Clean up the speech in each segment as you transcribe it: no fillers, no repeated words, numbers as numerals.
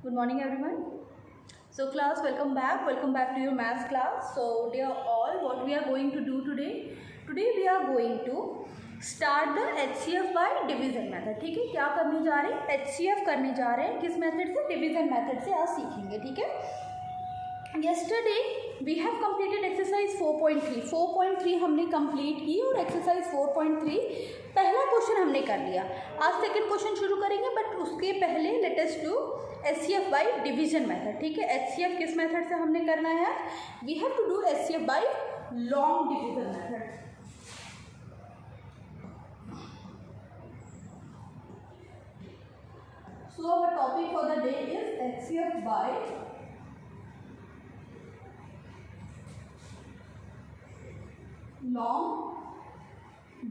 Good morning everyone. So class, welcome back to your maths class. So dear all, what we are going to do today we are going to start the HCF by division method. ठीक है, क्या करने जा रहे हैं? HCF करने जा रहे हैं. किस मेथड से? डिवीजन मेथड से आज सीखेंगे. ठीक है. Yesterday we have completed exercise 4.3 हमने कंप्लीट की और एक्सरसाइज 4.3 पहला क्वेश्चन हमने कर लिया. आज सेकंड क्वेश्चन शुरू करेंगे, बट उसके पहले let us do HCF by division method. ठीक है, HCF किस मेथड से हमने करना है? We have to do HCF by long division method. So our topic for the day is HCF by long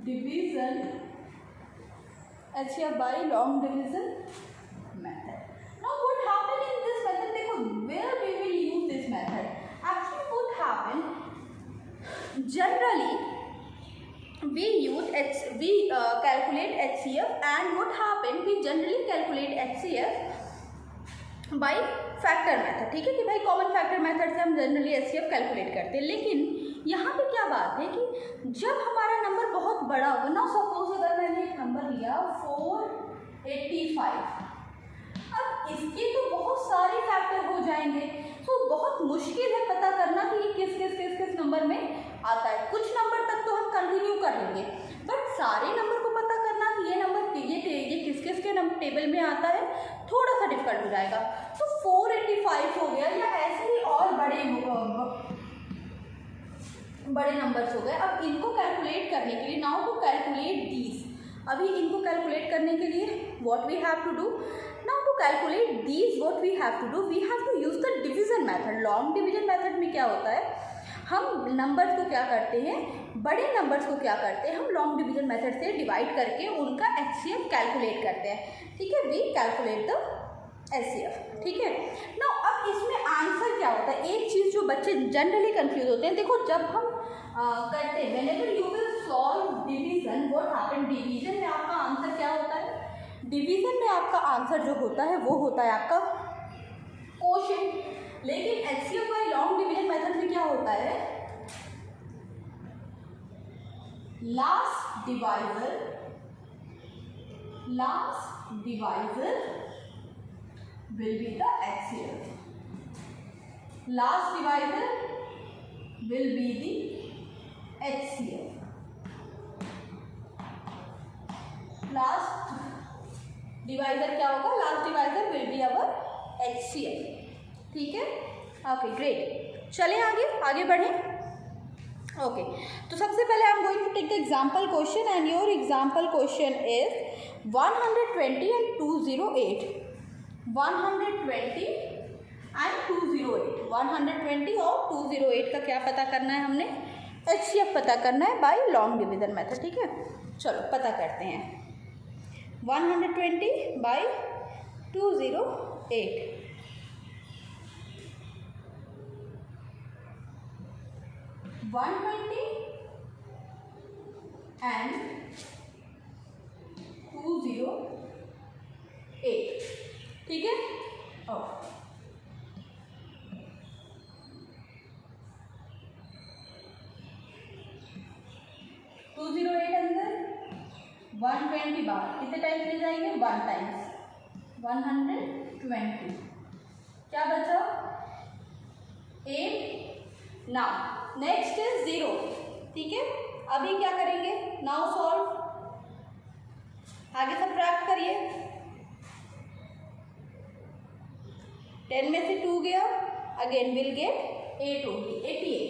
division. HCF by long division method. Now what happened in this method? देखो, where we will use this method. Actually what happened, generally we calculate HCF, and what happened, we generally calculate HCF by factor method. ठीक है कि भाई common factor method से हम generally HCF calculate करते हैं. लेकिन यहाँ पे क्या बात है कि जब हमारा नंबर बहुत बड़ा होगा ना, सपोज अगर मैंने एक नंबर लिया 485, अब इसके तो बहुत सारे फैक्टर हो जाएंगे, तो बहुत मुश्किल है पता करना कि ये किस नंबर में आता है. कुछ नंबर तक तो हम कंटिन्यू कर लेंगे, बट सारे नंबर को पता करना कि ये नंबर ये किस के टेबल में आता है, थोड़ा सा डिफिकल्ट हो जाएगा. तो 485 हो गया, या ऐसे ही और बड़े नंबर्स हो गए. अब इनको कैलकुलेट करने के लिए, नाउ टू कैलकुलेट दीज, अभी इनको कैलकुलेट करने के लिए what we have to do, now to calculate these what we have to do, we have to use the division method. Long division method में क्या होता है, हम नंबर्स को क्या करते हैं, बड़े नंबर्स को क्या करते हैं, हम लॉन्ग डिवीजन मेथड से डिवाइड करके उनका HCF कैलकुलेट करते हैं. ठीक है, वी कैलकुलेट द HCF. ठीक है ना. अब इसमें आंसर क्या होता है, एक चीज़ जो बच्चे जनरली कंफ्यूज होते हैं. देखो, जब हम करते हैं whenever you will solve division, what happen, division में आपका आंसर क्या होता है, डिवीजन में आपका आंसर जो होता है वो होता है आपका क्वोशिएंट. लेकिन HCF by long division method में क्या होता है, last divisor will be the HCF. Last divisor will be the HCF. Last divisor क्या होगा, last divisor will be our HCF. ठीक है, ओके ग्रेट. चलें आगे बढ़ें. ओके, तो सबसे पहले I am going to take the example question, and your example question is 120 and 208. 120 and 208. 120 और 208 का क्या पता करना है, हमने HCF पता करना है बाय लॉन्ग डिवीजन मेथड. ठीक है, चलो पता करते हैं. 120 बाय 208. 120 and 208. ठीक है, ओके. टू 208 अंदर 120 बाहर, कितने टाइम्स ले जाएंगे, 1 टाइम्स, 120. क्या बचा, 8. Now next is 0. ठीक है, अभी क्या करेंगे, नाउ सॉल्व, आगे सब्ट्रैक्ट करिए. 10 में से 2 गया, अगेन विल गेट 8 होगी, 88.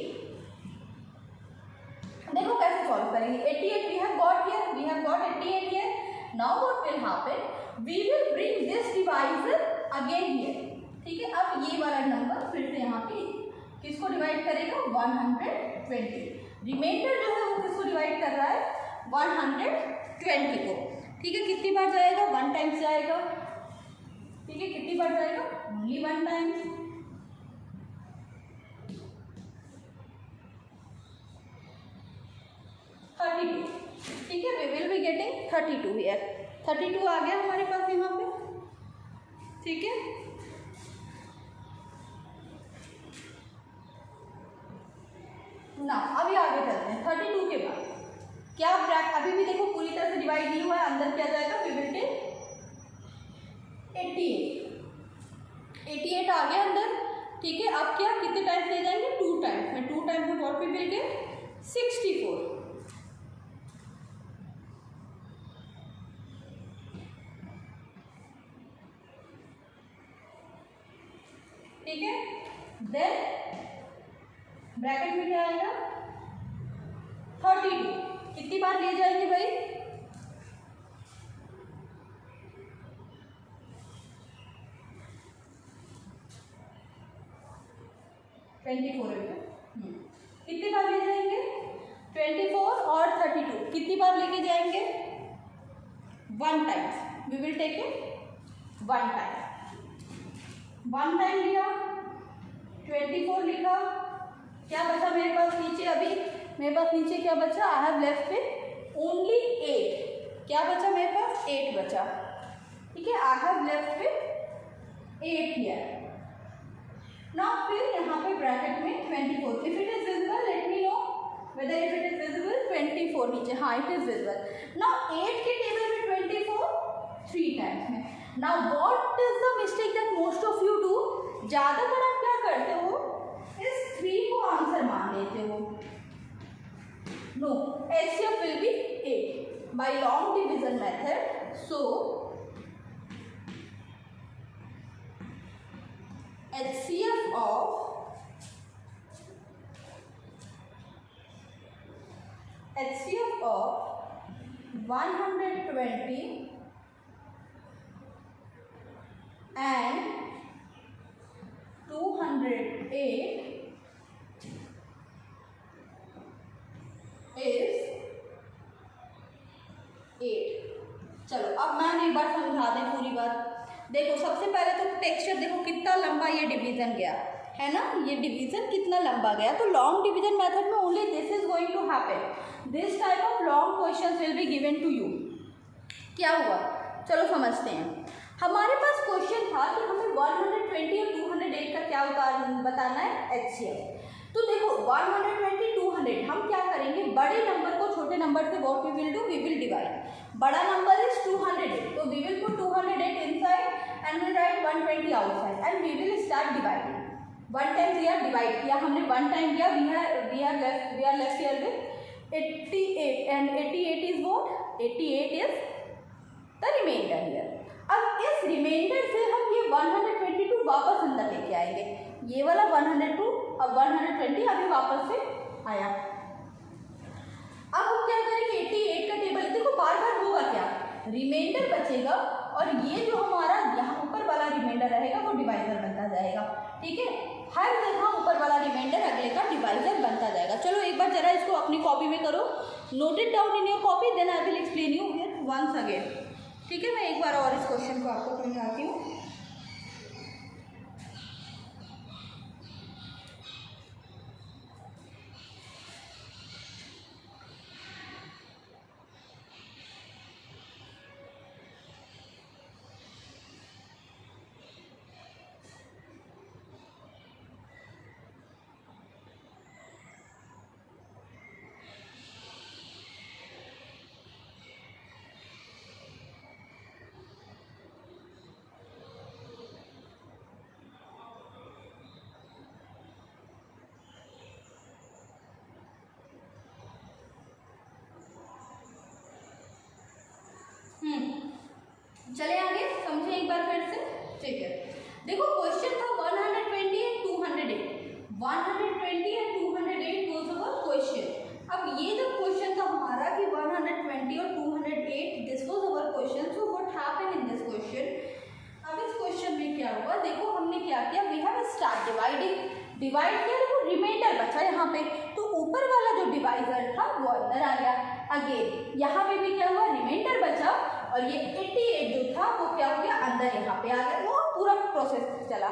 देखो कैसे सॉल्व करेंगे. 88 we have got 88 here. Now what will happen, we will bring this divisor again here. ठीक है, अब ये वाला नंबर फिर से यहाँ पे किसको डिवाइड करेगा, 120. रिमाइंडर जो है वो किसको डिवाइड कर रहा है, 120 को. ठीक है, कितनी बार जाएगा, 1 टाइम्स जाएगा. ठीक है, कितनी बार जाएगा, ओनली 1 टाइम्स. 32. ठीक है, we will be getting 32 here. 32 आ गया हमारे पास यहाँ पे. ठीक है, ना अभी आगे चलते हैं 32 के बाद क्या ब्रैकेट अभी भी देखो पूरी तरह से डिवाइड नहीं हुआ है, अंदर क्या जाएगा, वी विल टेक 88 आ गया अंदर, ठीक है। अब क्या कितने टाइम्स ले जाएंगे, 2 टाइम्स में, 2 टाइम्स में व्हाट वी विल गेट 64, ठीक है। देन ब्रैकेट में क्या आएगा 32, कितनी बार ले जाएंगे भाई, 24 है, कितनी बार ले जाएंगे 24 और 32, कितनी बार लेके जाएंगे 1 time, we will take it 1 time, 1 time लिया 24 लिखा, क्या बचा मेरे पास नीचे, अभी मेरे पास नीचे क्या बचा, I have left with only 8, क्या बचा मेरे पास 8 बचा, ठीक है। I have left with 8 here. Now फिर यहाँ पे ब्रैकेट में 24, if it is visible let me know whether if it is visible, 24 नीचे, हाँ इट इज विजिबल। नाउ 8 के टेबल में 24 3 टाइम्स में। Now what is the mistake that most of you do, ज़्यादातर आप क्या करते हो, इस 3 को आंसर मान लेते हो, no, HCF will be 8 by long division method, so HCF of 120 and 208 is 8। चलो अब मैंने एक बार समझा दें पूरी बात। देखो सबसे पहले तो टेक्सचर देखो कितना लंबा ये डिवीजन गया है ना, ये डिवीजन कितना लंबा गया, तो लॉन्ग डिवीजन मेथड में only this is going to happen, this type of long questions will be given to you. क्या हुआ, चलो समझते हैं। हमारे पास क्वेश्चन था कि हमें 120 और 208 का क्या बताना है, HCF। तो देखो 120 200 हम क्या करेंगे, बड़े नंबर को छोटे नंबर से what we will do, we will divide. बड़ा नंबर इज 208, तो we will put 208 inside and will write 120 outside and we will start dividing. 1 time दिया, डिवाइड किया हमने, 1 टाइम दिया, we are left here with 88 and 88 is what, 88 is the reminder here. अब इस reminder से हम ये 122 वापस अंदर लेके आएंगे, ये वाला 102 अब 120 अभी वापस से आया। अब हम क्या करेंगे, 88 का टेबल देखो बार बार होगा क्या, रिमाइंडर बचेगा और ये जो हमारा यहाँ ऊपर वाला रिमाइंडर रहेगा वो डिवाइजर बनता जाएगा, ठीक है। हर जगह ऊपर वाला रिमाइंडर अगले का डिवाइजर बनता जाएगा। चलो एक बार जरा इसको अपनी कॉपी में करो, note it down in your copy, then I will explain you here once again, ठीक है। मैं एक बार और इस क्वेश्चन को आपको समझाती हूँ। चले आगे समझे एक बार फिर से, ठीक है। देखो क्वेश्चन था 120 and 208, 120 and 208 was our question. अब ये जब क्वेश्चन था हमारा कि 120 और 208 this was our question, so what happened in this question. अब इस क्वेश्चन में क्या हुआ, देखो हमने क्या किया, we have start dividing, divide किया, देखो रिमाइंडर बचा यहाँ पे, तो ऊपर वाला जो डिवाइजर था वो अंदर आ गया। अगेन यहाँ पे भी क्या हुआ, रिमाइंडर बचा और ये 88 जो था वो क्या हो गया, अंदर यहाँ पे आ गया। वो पूरा प्रोसेस चला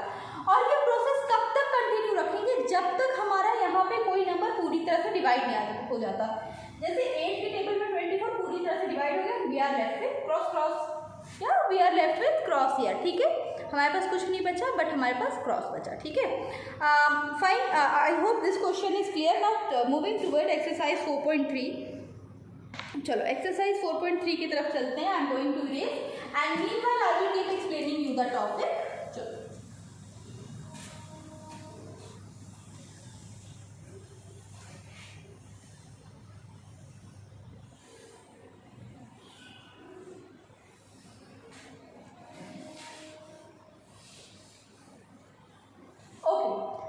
और ये प्रोसेस कब तक कंटिन्यू रखेंगे, जब तक हमारा यहाँ पे कोई नंबर पूरी तरह से डिवाइड नहीं हो जाता। जैसे 8 के टेबल में 24 पूरी तरह से डिवाइड हो गया, we are left with cross cross, क्या we are left with cross here, ठीक है। हमारे पास कुछ नहीं बचा, बट हमारे पास क्रॉस बचा, ठीक है। Fine, I hope this question is clear. Now moving toward exercise 4.3। चलो एक्सरसाइज 4.3 की तरफ चलते हैं। I am going to erase and meanwhile I will keep explaining you the topic. चलो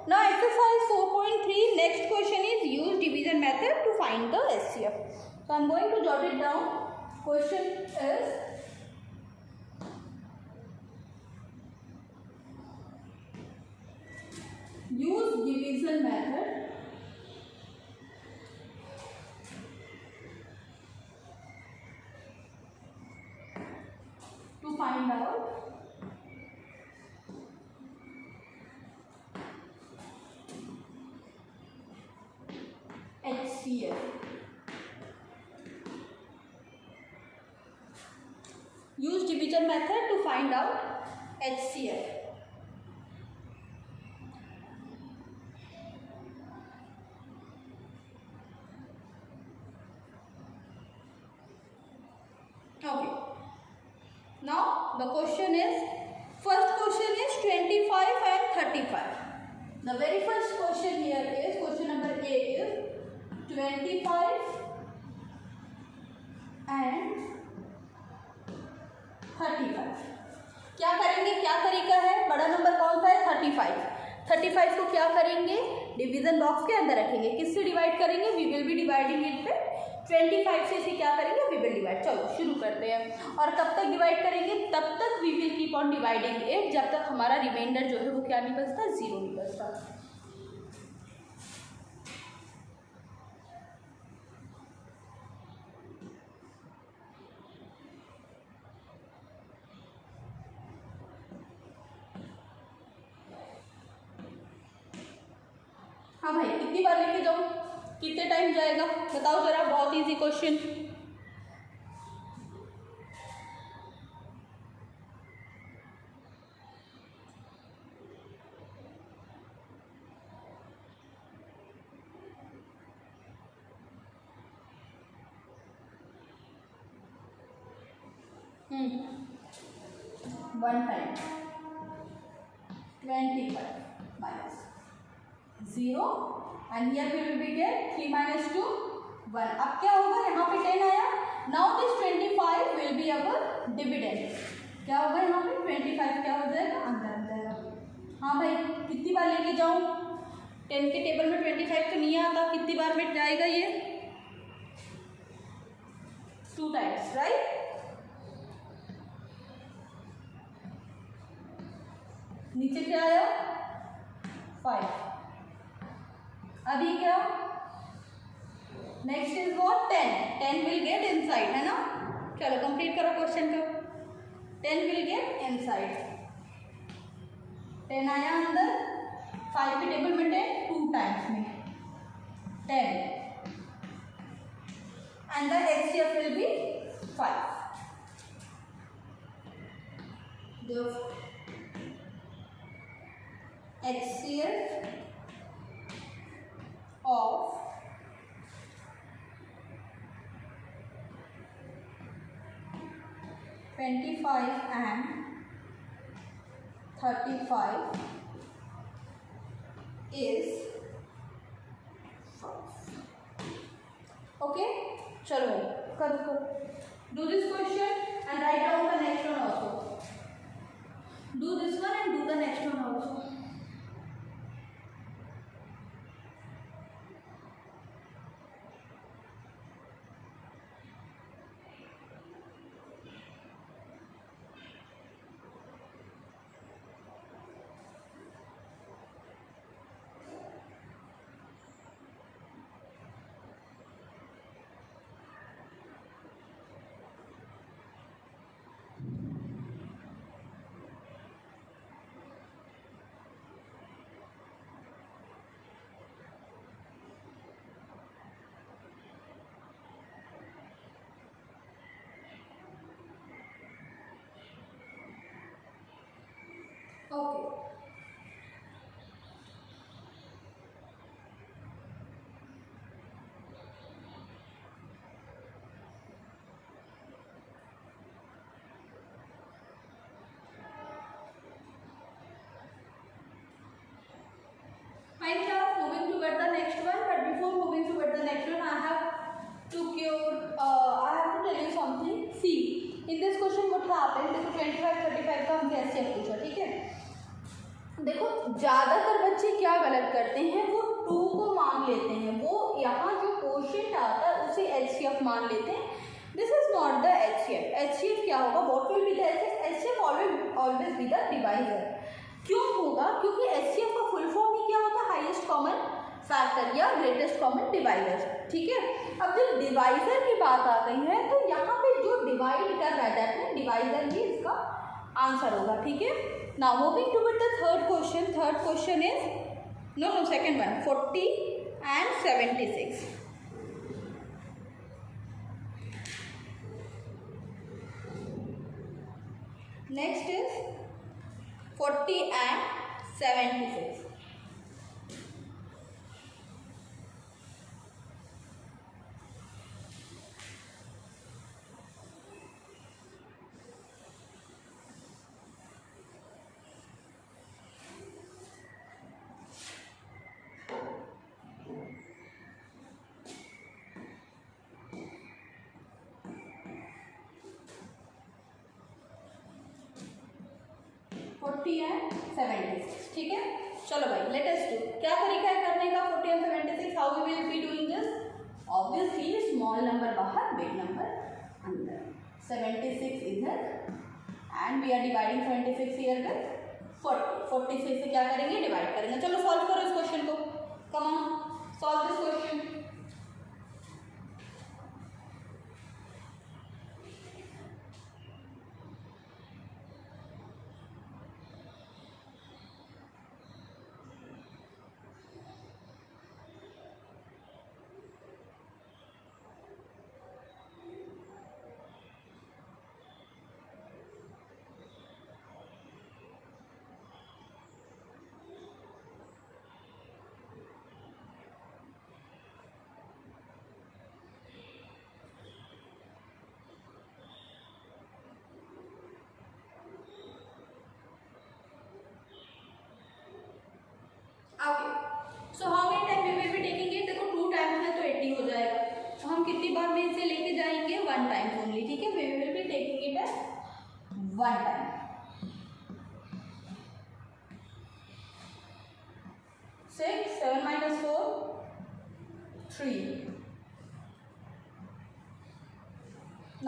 now exercise 4.3 next question is use division method to find the HCF. So I am going to jot it down. Question is use division method to find out HCF. Use division method to find out HCF. Okay. Now the question is, first question is 25 and 35. The very first question here is question number A is 25 and 35. क्या करेंगे, क्या तरीका है, बड़ा number कौन सा है 35। 35 को क्या करेंगे, डिवीजन बॉक्स के अंदर रखेंगे। किससे डिवाइड करेंगे, we will be dividing it पे 25 से इसे क्या करेंगे, वी विल डिवाइड। चलो शुरू करते हैं। और कब तक डिवाइड करेंगे, तब तक we will keep on dividing it जब तक हमारा रिमाइंडर जो है वो क्या नहीं बचता, 0 नहीं बचता। हाँ भाई, कितनी बार लेके जाऊँ, कितने टाइम जाएगा बताओ जरा, बहुत easy question. One time 25 minus 0 and here we will be get 3 minus 2 1। अब क्या होगा, यहाँ पे 10 आया। now this 25 will be our dividend। क्या होगा यहाँ पे 25 क्या हो जाएगा, अंदर आ जाएगा। हाँ भाई, कितनी बार लेके जाऊँ, 10 के टेबल में 25 तो नहीं आता, कितनी बार में जाएगा ये, 2 times, राइट। नीचे क्या आया 5। अभी क्या, next is what 10 will get inside, है ना। चलो कंप्लीट करो क्वेश्चन को। 10 विल गेट इनसाइड, 10 आया अंदर, 5 के टेबल में 10 2 टाइम्स में 10 and the HCF will be 5। जो HCF of 25 and 35 is 5। Okay, चलो करो, do this question and write down the next one also. Do this one and do the next one also. Okay. Fine class, moving toward the next one, but before moving toward the next one, I have tell you something. See, in this question what happened? देखो 25-35 का हमसे ऐसे पूछा, ठीक है? देखो ज़्यादातर बच्चे क्या गलत करते हैं, वो 2 को मान लेते हैं, वो यहाँ जो क्वोशिएंट आता है उसे HCF मान लेते हैं. This is not the HCF. HCF क्या होगा? What will be the HCF? HCF always be the divisor. क्यों होगा? क्योंकि HCF का फुल फॉर्म ही क्या होता है? हाईएस्ट कॉमन फैक्टर या ग्रेटेस्ट कॉमन डिवाइजर. ठीक है, अब जब डिवाइजर की बात आ गई है तो यहाँ पे जो डिवाइड कर रहा है दैट मीन डिवाइजर ही इसका आंसर होगा. ठीक है, now moving toward the third question. Third question is no second one, 40 and 76. Next is 40 and 76. And 76. ठीक है, चलो भाई लेट अस डू. क्या तरीका है करने का 40 and 76? How we will be doing this? Obviously small number बाहर, बिग नंबर अंदर. 76 इधर and we are dividing 76 here with 40. 46 से क्या करेंगे? डिवाइड करेंगे. चलो सॉल्व करो इस क्वेश्चन को. Come on, solve this question. Okay, so how many time we will be taking it? देखो 2 टाइम्स में तो 80 हो जाएगा, तो हम कितनी बार में इसे लेके जाएंगे? 1 टाइम ओनली. ठीक है, we will be taking it as 1 time. 6, 7 minus 4, 3.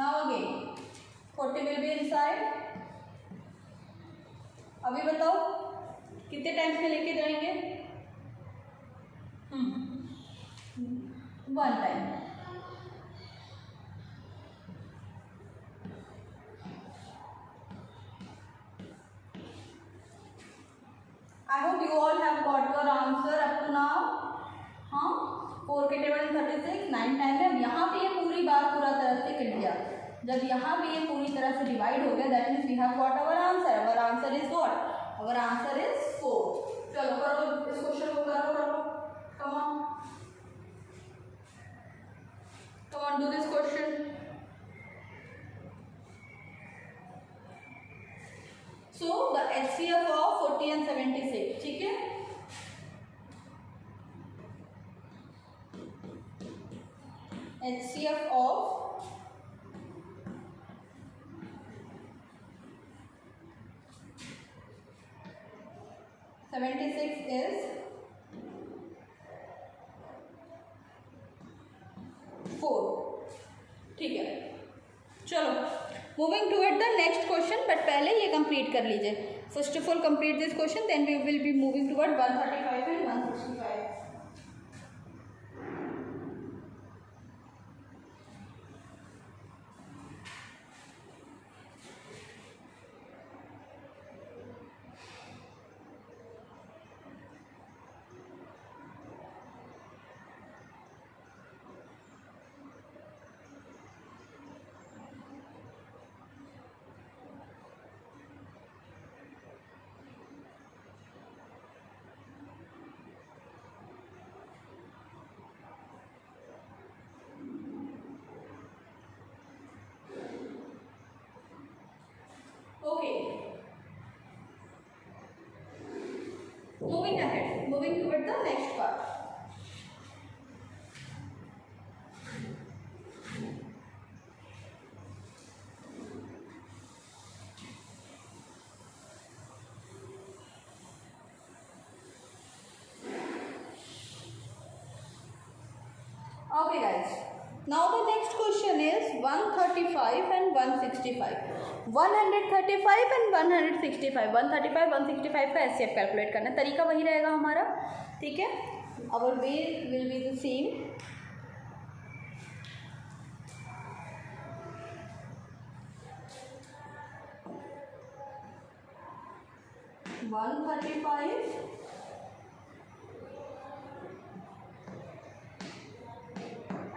Now again 40 will be inside. अभी बताओ कितने टाइम्स में लेके जाएंगे? 1 time. I hope you all have got your answer up to now. हाँ, 4 के टेबल 36, 9 टाइम में. अब यहाँ पे ये पूरी बात पूरा तरह से कट गया. जब यहाँ पे ये पूरी तरह से डिवाइड हो गया that means we have got our answer. Our answer is what? Our answer is 4. चलो करो इस क्वेश्चन को, करो. Come on, do this question. So the HCF of 40 and 76. ठीक है, HCF of 76 is 4. ठीक है, चलो moving toward the next question, but पहले ये कंप्लीट कर लीजिए. First of all complete this question, then we will be moving toward 135 and 165. the next part. Okay guys, now the next question is 135 and 165. 135 and 165. 135 165 का HCF calculate करना है, तरीका वही रहेगा हमारा, ठीक है. Our way will be the same. One 35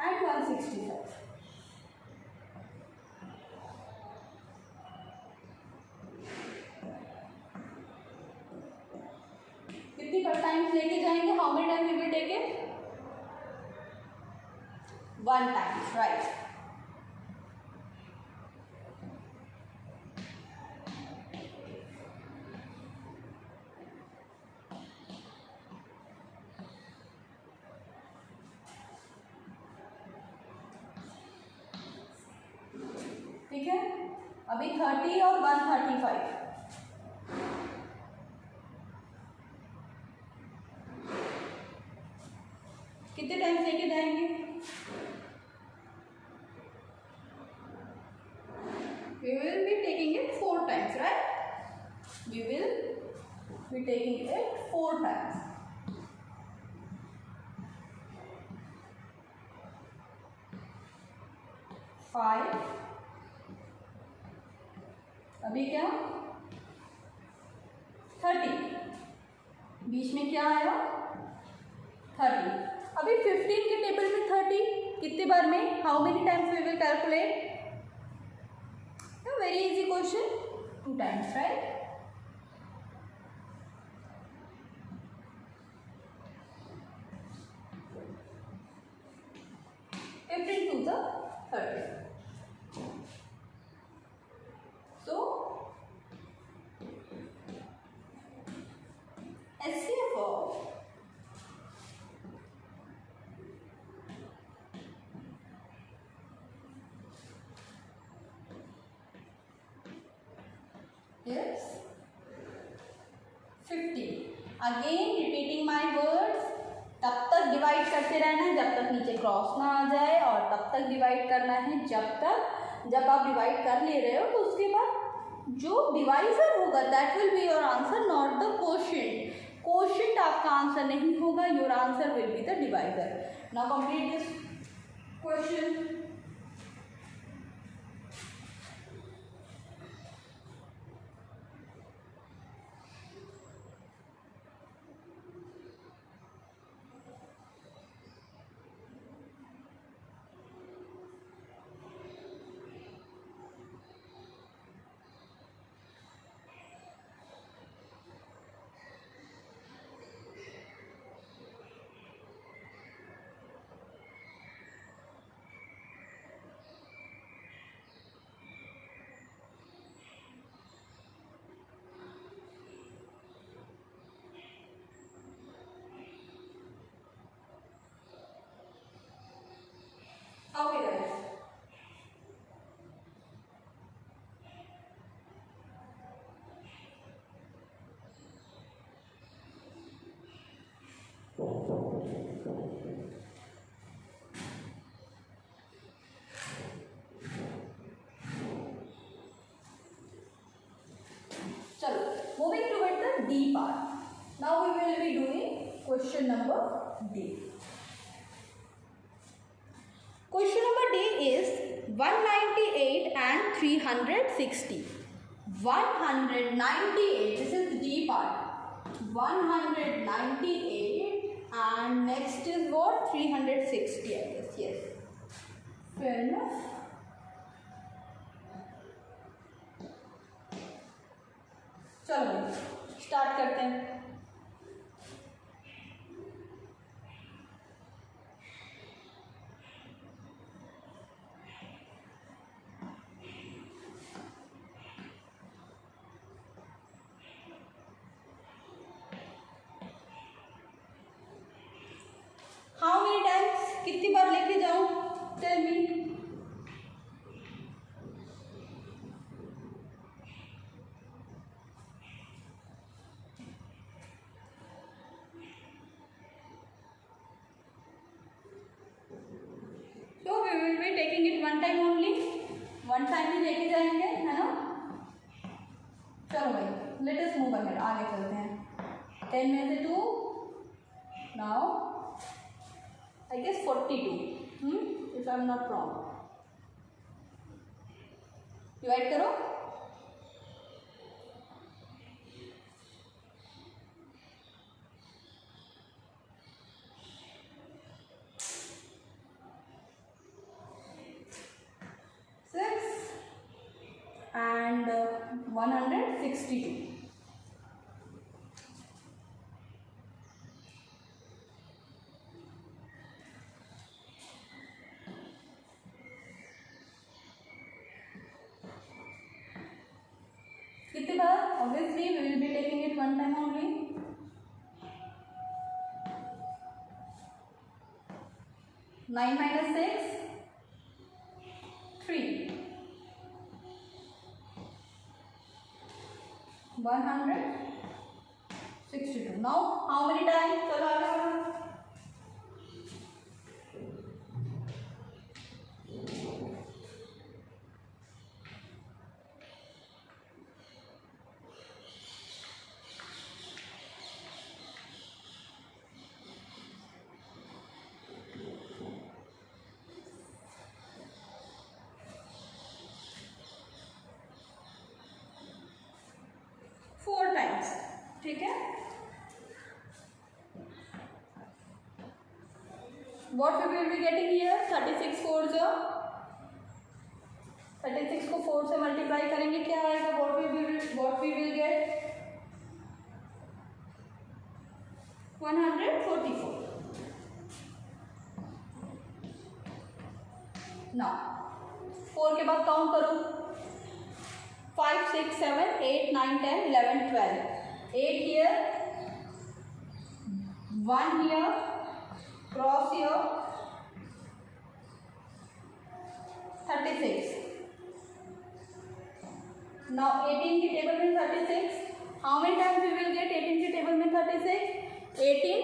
and 165. कितनी टाइम्स लेके जाएंगे? How many times we will take it? 1 times, right. ठीक है, अभी 30 और 135. कितने टाइम्स लेके जाएंगे? We will be taking it 4 times, right? We will be taking it 4 times. Five. अभी क्या? 30. बीच में क्या आया? 30. अभी 15 के टेबल में 30 कितने बार में? How many times we will calculate? Very easy question. 2 times, right? to the 30. So HCF of is 50. Again repeating my words. तब तक डिवाइड करते रहना है जब तक नीचे क्रॉस ना आ जाए, और तब तक डिवाइड करना है जब आप डिवाइड कर ले रहे हो तो उसके बाद जो डिवाइजर होगा that will be your answer, not the quotient. Quotient आपका आंसर नहीं होगा, your answer will be the divisor. Now complete this question. Okay guys. चलो, moving toward the D part. Now we will be doing question number D. Question number D is 198 and 360. 198, this is D part. 198 and next is what? 360, I guess. Yes. Fair enough. चलो start करते हैं. Be taking it one time only, one time ही लेके जाएंगे, है ना। चलो भाई लेट अस मूव अहेड, आगे चलते हैं। 10 में से 2, now I guess 42, if I am not wrong. Divide करो, and 162. कितने बार? Obviously we will be taking it one time only. 9 minus 6, 3. 162. Now how many times? चलो आगे बढ़ो। ठीक है। What we will be getting here? 36 4 जो 36 को 4 से मल्टीप्लाई करेंगे क्या आएगा? What we will get 144. Now 4 के बाद काउंट करो, 5 6 7 8 9 10 11 12, 8 here, 1 here, cross here, 36. Now 18 की टेबल में 36, how many times we will get 18 की टेबल में 36? 18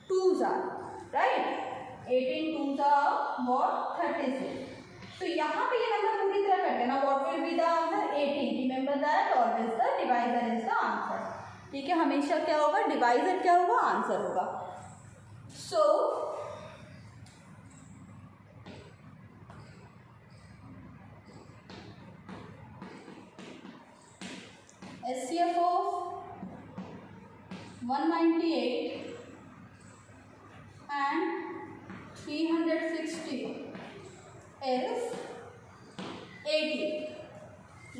2s are, right? 18 2s are what? 36. तो यहाँ पे ये नंबर पूरी तरह करते हैं ना, what will be the answer? 18. Remember that always the divisor is the answer. ठीक है, हमेशा क्या होगा? डिवाइजर क्या होगा? आंसर होगा। सो HCF of 198 and 360 is 80.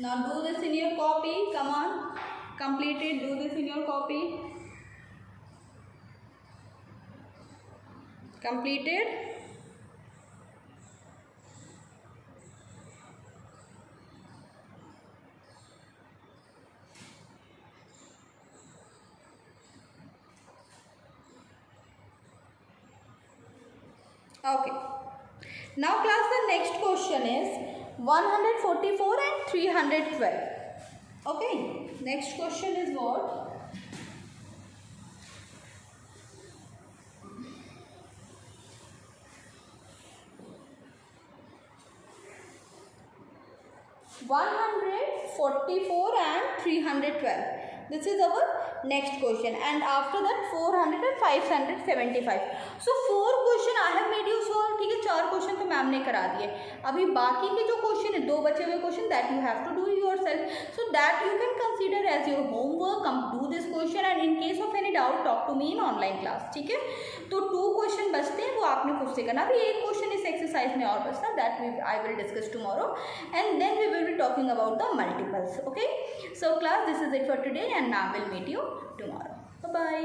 Now do this in your copy. Come on, complete it. Do this in your copy. Completed. Okay. Now class, the next question is 144 and 312. Okay. Next question is what? 144 and 312. This is our next question, and after that 400 and 575. So 4 question I have made you solve. ठीक है, 4 question तो ma'am ने करा दिए। अभी बाकी के जो क्वेश्चन है, 2 बचे हुए question, that you have to do yourself, so that you can consider as your homework. Do this question and in case of any doubt talk to me in online class. ठीक है, तो 2 question बचते हैं, वो आपने खुद से करना। अभी एक क्वेश्चन इस एक्सरसाइज में और बचता है, that I will discuss tomorrow, and then we will be talking about the multiples. Okay, so class, this is it for today, and ma'am will meet you tomorrow. Bye bye.